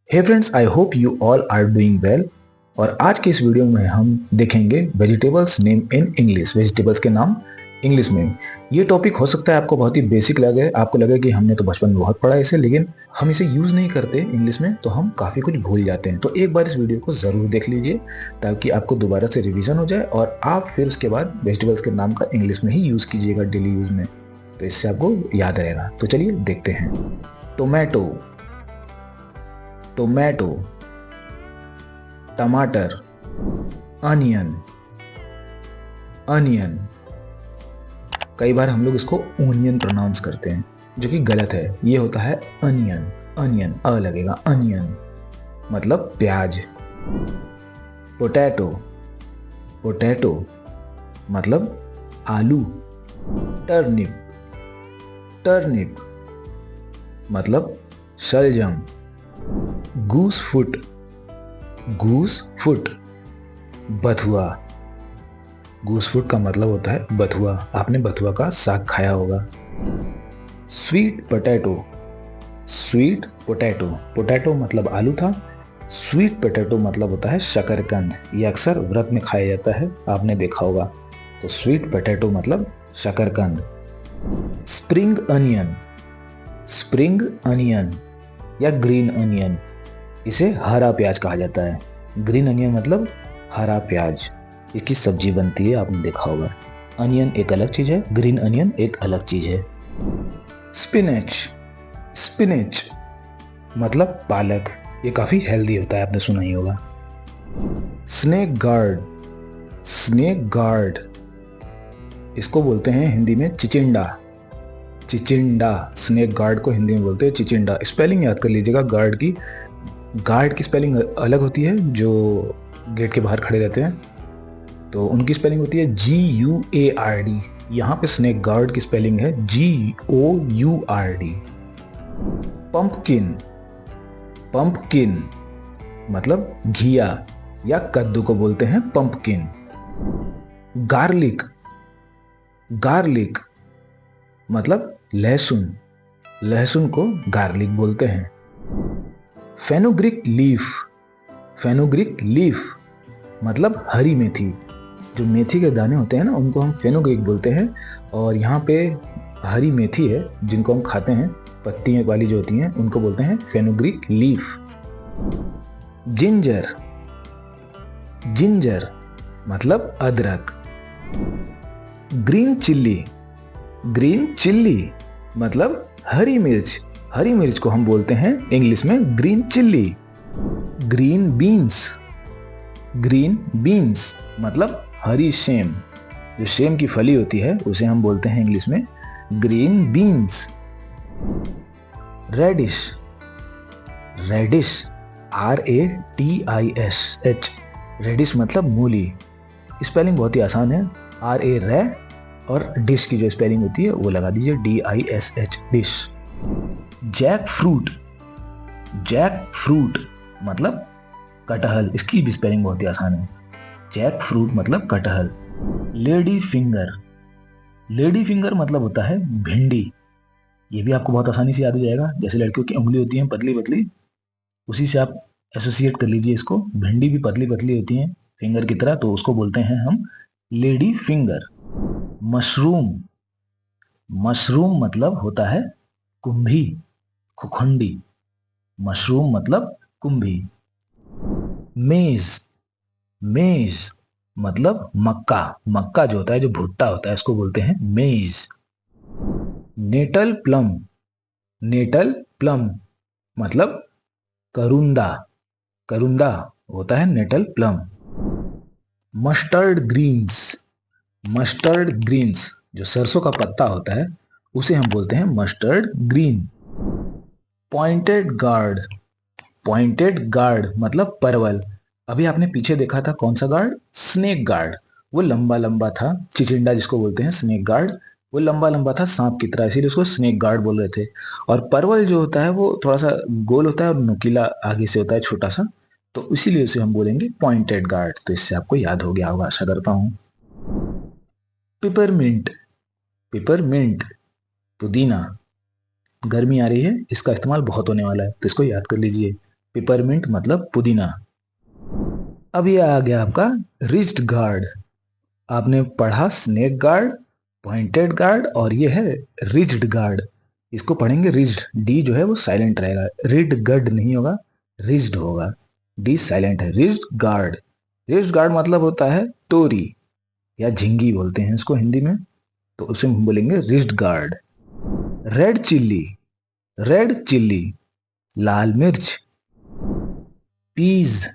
Hey friends, I hope you all are doing well. और आज के इस वीडियो में हम देखेंगे vegetables name in English, vegetables के नाम इंग्लिश में। ये टॉपिक हो सकता है आपको बहुत ही बेसिक लगे, आपको लगे कि हमने तो बचपन में बहुत पढ़ा है इसे, लेकिन हम इसे यूज़ नहीं करते इंग्लिश में, तो हम काफ़ी कुछ भूल जाते हैं। तो एक बार इस वीडियो को ज़रूर देख लीजिए ताकि आपको दोबारा से रिवीजन हो जाए और आप फिर उसके बाद वेजिटेबल्स के नाम का इंग्लिश में ही यूज़ कीजिएगा डेली यूज़ में, तो इससे आपको याद रहेगा। तो चलिए देखते हैं। टोमेटो, टोमेटो, टमाटर, अनियन, अनियन। कई बार हम लोग इसको ओनियन प्रोनाउंस करते हैं, जो कि गलत है। ये होता है अनियन, अनियन, अ लगेगा, अनियन मतलब प्याज। पोटैटो, पोटैटो मतलब आलू। टर्निप, टर्निप मतलब शलजम। गूस फुट, गूस फुट, बथुआ। गूस फुट का मतलब होता है बथुआ। आपने बथुआ का साग खाया होगा। Sweet potato, sweet potato, potato मतलब आलू था, स्वीट पोटैटो मतलब होता है शकरकंद। ये अक्सर व्रत में खाया जाता है, आपने देखा होगा। तो स्वीट पोटैटो मतलब शकरकंद। स्प्रिंग अनियन, स्प्रिंग अनियन या ग्रीन अनियन, इसे हरा प्याज कहा जाता है। ग्रीन अनियन मतलब हरा प्याज, इसकी सब्जी बनती है, आपने देखा होगा। अनियन एक अलग चीज है, ग्रीन अनियन एक अलग चीज है। स्पिनच, स्पिनच मतलब पालक, ये काफी हेल्दी होता है, आपने सुना ही होगा। स्नेक गार्ड, स्नेक गार्ड, इसको बोलते हैं हिंदी में चिचिंडा, चिचिंडा। स्नेक गार्ड को हिंदी में बोलते हैं चिचिंडा। स्पेलिंग याद कर लीजिएगा गार्ड की। गार्ड की स्पेलिंग अलग होती है, जो गेट के बाहर खड़े रहते हैं, तो उनकी स्पेलिंग होती है GUARD। यहाँ पे स्नेक गार्ड की स्पेलिंग है GOURD। पंपकिन, पंपकिन मतलब घिया या कद्दू को बोलते हैं पंपकिन। गार्लिक, गार्लिक मतलब लहसुन, लहसुन को गार्लिक बोलते हैं। फेनुग्रीक लीफ, फेनुग्रीक लीफ मतलब हरी मेथी। जो मेथी के दाने होते हैं ना, उनको हम फेनुग्रीक बोलते हैं। और यहाँ पे हरी मेथी है जिनको हम खाते हैं, पत्ती वाली जो होती हैं, उनको बोलते हैं फेनुग्रीक लीफ। जिंजर, जिंजर मतलब अदरक। ग्रीन चिल्ली, ग्रीन चिल्ली मतलब हरी मिर्च, हरी मिर्च को हम बोलते हैं इंग्लिश में green chilli. Green beans, green beans मतलब हरी सेम, जो सेम की फली होती है उसे हम बोलते हैं इंग्लिश में green beans. Radish, radish, RADISH, radish मतलब मूली। स्पेलिंग बहुत ही आसान है, RA रे, और डिश की जो स्पेलिंग होती है वो लगा दीजिए DISH, dish. Jackfruit, jackfruit मतलब कटहल, इसकी भी स्पेलिंग बहुत ही आसान है, जैक फ्रूट मतलब कटहल। लेडी फिंगर, लेडी फिंगर मतलब होता है भिंडी। ये भी आपको बहुत आसानी से याद हो जाएगा, जैसे लड़कियों की उंगली होती है पतली पतली, उसी से आप एसोसिएट कर लीजिए इसको। भिंडी भी पतली पतली होती है फिंगर की तरह, तो उसको बोलते हैं हम लेडी फिंगर। मशरूम, मशरूम मतलब होता है कुंभी, खुखंडी। मशरूम मतलब कुंभी। मेज, मेज मतलब मक्का, मक्का जो होता है, जो भुट्टा होता है, इसको बोलते हैं मेज। नेटल प्लम, नेटल प्लम मतलब करुंदा, करुंदा होता है natal plum. Mustard greens, mustard greens जो सरसों का पत्ता होता है उसे हम बोलते हैं mustard green. Pointed gourd, pointed gourd मतलब परवल। अभी आपने पीछे देखा था कौन सा गार्ड, स्नेक गार्ड, वो लंबा लंबा था। चिचिंडा जिसको बोलते हैं स्नेक गार्ड, वो लंबा लंबा था सांप की तरह, इसीलिए उसको स्नेक गार्ड बोल रहे थे। और परवल जो होता है वो थोड़ा सा गोल होता है और नुकीला आगे से होता है, छोटा सा, तो इसीलिए उसे हम बोलेंगे पॉइंटेड गार्ड। तो इससे आपको याद हो गया होगा, आशा करता हूँ। पिपरमिंट, पिपरमिंट पुदीना, गर्मी आ रही है, इसका इस्तेमाल बहुत होने वाला है, तो इसको याद कर लीजिए। पिपरमिंट मतलब पुदीना। अब ये आ गया आपका रिज्ड गार्ड। आपने पढ़ा स्नेक गार्ड, पॉइंटेड गार्ड, और ये है रिज्ड गार्ड। इसको पढ़ेंगे रिज्ड, डी जो है वो साइलेंट रहेगा, रिड गड नहीं होगा, रिज्ड होगा, डी साइलेंट है। रिज्ड गार्ड, रिज्ड गार्ड मतलब होता है तोरी या झिंगी बोलते हैं इसको हिंदी में, तो उसे हम बोलेंगे ridged gourd. Red chilli, red chilli लाल मिर्च। पीज,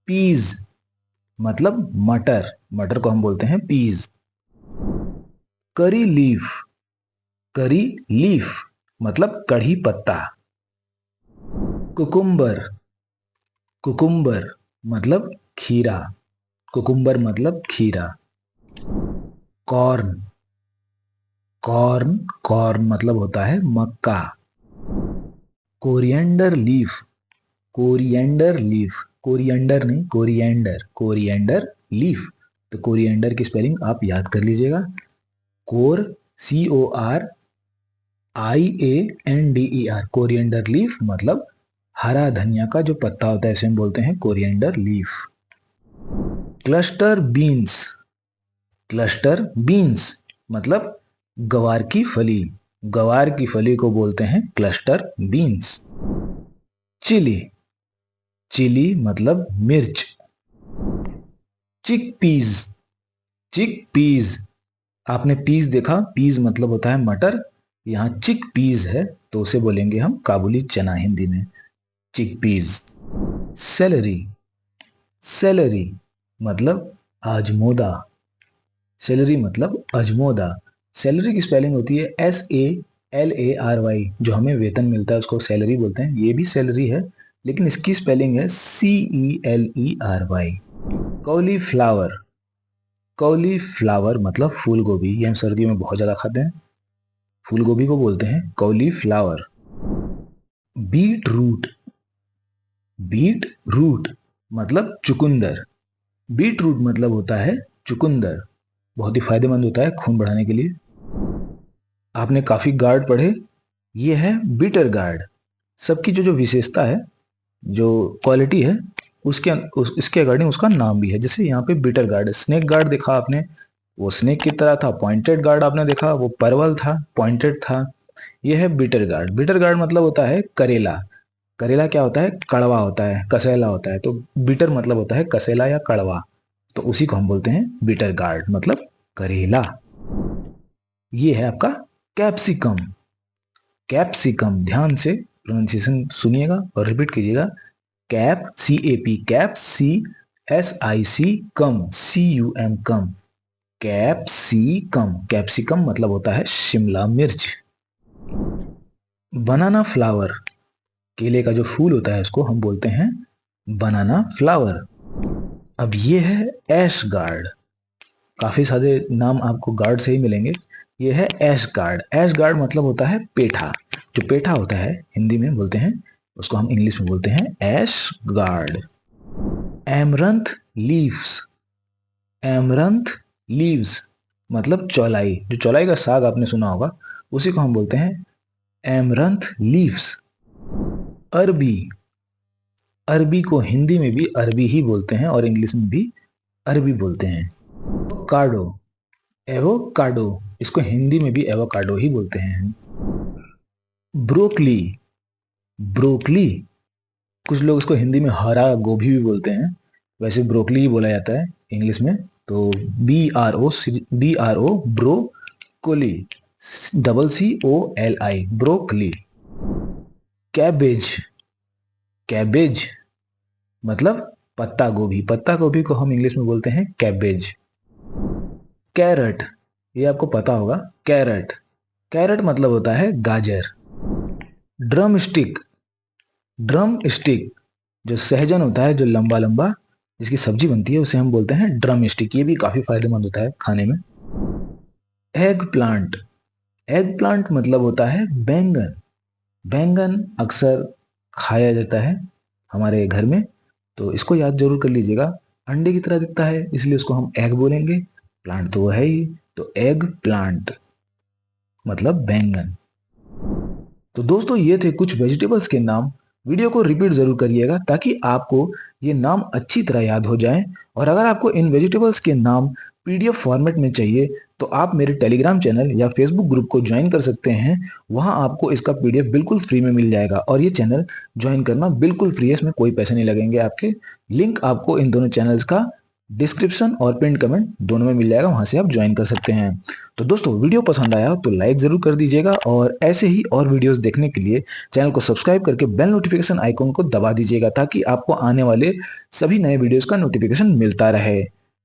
पीज मतलब मटर, मटर को हम बोलते हैं पीज। करी लीफ, करी लीफ मतलब कढ़ी पत्ता। कुकुम्बर, कुकुम्बर मतलब खीरा, कुकुम्बर मतलब खीरा। कॉर्न, कॉर्न, कॉर्न मतलब होता है मक्का। Coriander leaf, coriander leaf, coriander नहीं कोरिएंडर, कोरिएंडर लीफ। तो कोरिएंडर की स्पेलिंग आप याद कर लीजिएगा, कोर CORIANDER, कोरिएंडर लीफ मतलब हरा धनिया का जो पत्ता होता है इसे हम बोलते हैं coriander leaf. Cluster beans, cluster beans मतलब गवार की फली, गवार की फली को बोलते हैं क्लस्टर बीन्स। चिली, चिली मतलब मिर्च। चिक पीज, चिक पीज, आपने पीज देखा, पीज मतलब होता है मटर, यहाँ चिक पीज है तो उसे बोलेंगे हम काबुली चना हिंदी में, चिक पीज। सेलरी, सेलरी मतलब अजमोदा, सेलरी मतलब अजमोदा। सैलरी की स्पेलिंग होती है SALARY, जो हमें वेतन मिलता है उसको सैलरी बोलते हैं, ये भी सैलरी है लेकिन इसकी स्पेलिंग है CELERY। कॉलीफ्लावर, कॉलीफ्लावर मतलब फूल गोभी, ये हम सर्दियों में बहुत ज्यादा खाते हैं, फूल गोभी को बोलते हैं cauliflower. Beetroot, beetroot मतलब चुकंदर, बीट रूट मतलब होता है चुकंदर, बहुत ही फायदेमंद होता है खून बढ़ाने के लिए। आपने काफी गार्ड पढ़े, ये है बीटर गार्ड। सबकी जो जो विशेषता है, जो क्वालिटी है, इसके अकॉर्डिंग उसका नाम भी है। जैसे यहाँ पे बीटर गार्ड, स्नेक गार्ड देखा आपने, वो स्नेक की तरह था। पॉइंटेड गार्ड आपने देखा, वो परवल था, पॉइंटेड था। ये है बीटर गार्ड। बीटर गार्ड मतलब होता है करेला। करेला क्या होता है, कड़वा होता है, कसेला होता है, तो बीटर मतलब होता है कसेला या कड़वा, तो उसी को हम बोलते हैं बीटर गार्ड मतलब करेला। ये है आपका कैप्सिकम, कैप्सिकम, ध्यान से प्रोनाउंसिएशन सुनिएगा और रिपीट कीजिएगा। कैप, CAP, कैप, CSIC, कम, CUM, कम, कैप्सिकम। कैप्सिकम मतलब होता है शिमला मिर्च। बनाना फ्लावर, केले का जो फूल होता है उसको हम बोलते हैं बनाना फ्लावर। अब ये है ऐश गार्ड, काफी सारे नाम आपको गार्ड से ही मिलेंगे। ये है ऐश गार्ड, ऐश गार्ड मतलब होता है पेठा, जो पेठा होता है हिंदी में बोलते हैं उसको हम इंग्लिश में बोलते हैं ash gourd. Amaranth leaves, amaranth leaves मतलब चौलाई, जो चौलाई का साग आपने सुना होगा उसी को हम बोलते हैं एमरंथ लीव्स। अरबी, अरबी को हिंदी में भी अरबी ही बोलते हैं और इंग्लिश में भी अरबी बोलते हैं। एवोकाडो, एवोकाडो, इसको हिंदी में भी एवोकाडो ही बोलते हैं। ब्रोकली, ब्रोकली, कुछ लोग इसको हिंदी में हरा गोभी भी बोलते हैं, वैसे ब्रोकली ही बोला जाता है इंग्लिश में, तो BRO broccoli, CCOLI broccoli. Cabbage, cabbage मतलब पत्ता गोभी, पत्ता गोभी को हम इंग्लिश में बोलते हैं कैबेज। कैरट, ये आपको पता होगा, कैरट, कैरट मतलब होता है गाजर। ड्रम स्टिक, ड्रम स्टिक, जो सहजन होता है जो लंबा लंबा जिसकी सब्जी बनती है उसे हम बोलते हैं ड्रम स्टिक, ये भी काफी फायदेमंद होता है खाने में। एग प्लांट, एग प्लांट मतलब होता है बैंगन, बैंगन अक्सर खाया जाता है हमारे घर में, तो इसको याद जरूर कर लीजिएगा। अंडे की तरह दिखता है इसलिए उसको हम एग बोलेंगे, प्लांट तो वो है ही, तो एग प्लांट मतलब बैंगन। तो दोस्तों ये थे कुछ वेजिटेबल्स के नाम वीडियो को रिपीट ज़रूर करिएगा ताकि आपको ये नाम अच्छी तरह याद हो जाएं। और अगर आपको इन वेजिटेबल्स के नाम पीडीएफ फॉर्मेट में चाहिए तो आप मेरे टेलीग्राम चैनल या फेसबुक ग्रुप को ज्वाइन कर सकते हैं। वहां आपको इसका पीडीएफ बिल्कुल फ्री में मिल जाएगा और ये चैनल ज्वाइन करना बिल्कुल फ्री है, इसमें कोई पैसे नहीं लगेंगे आपके। लिंक आपको इन दोनों चैनल्स का डिस्क्रिप्शन और पिन कमेंट दोनों में मिल जाएगा, वहां से आप ज्वाइन कर सकते हैं। तो दोस्तों वीडियो पसंद आया तो लाइक जरूर कर दीजिएगा और ऐसे ही और वीडियोस देखने के लिए चैनल को सब्सक्राइब करके बेल नोटिफिकेशन आइकॉन को दबा दीजिएगा ताकि आपको आने वाले सभी नए वीडियोस का नोटिफिकेशन मिलता रहे।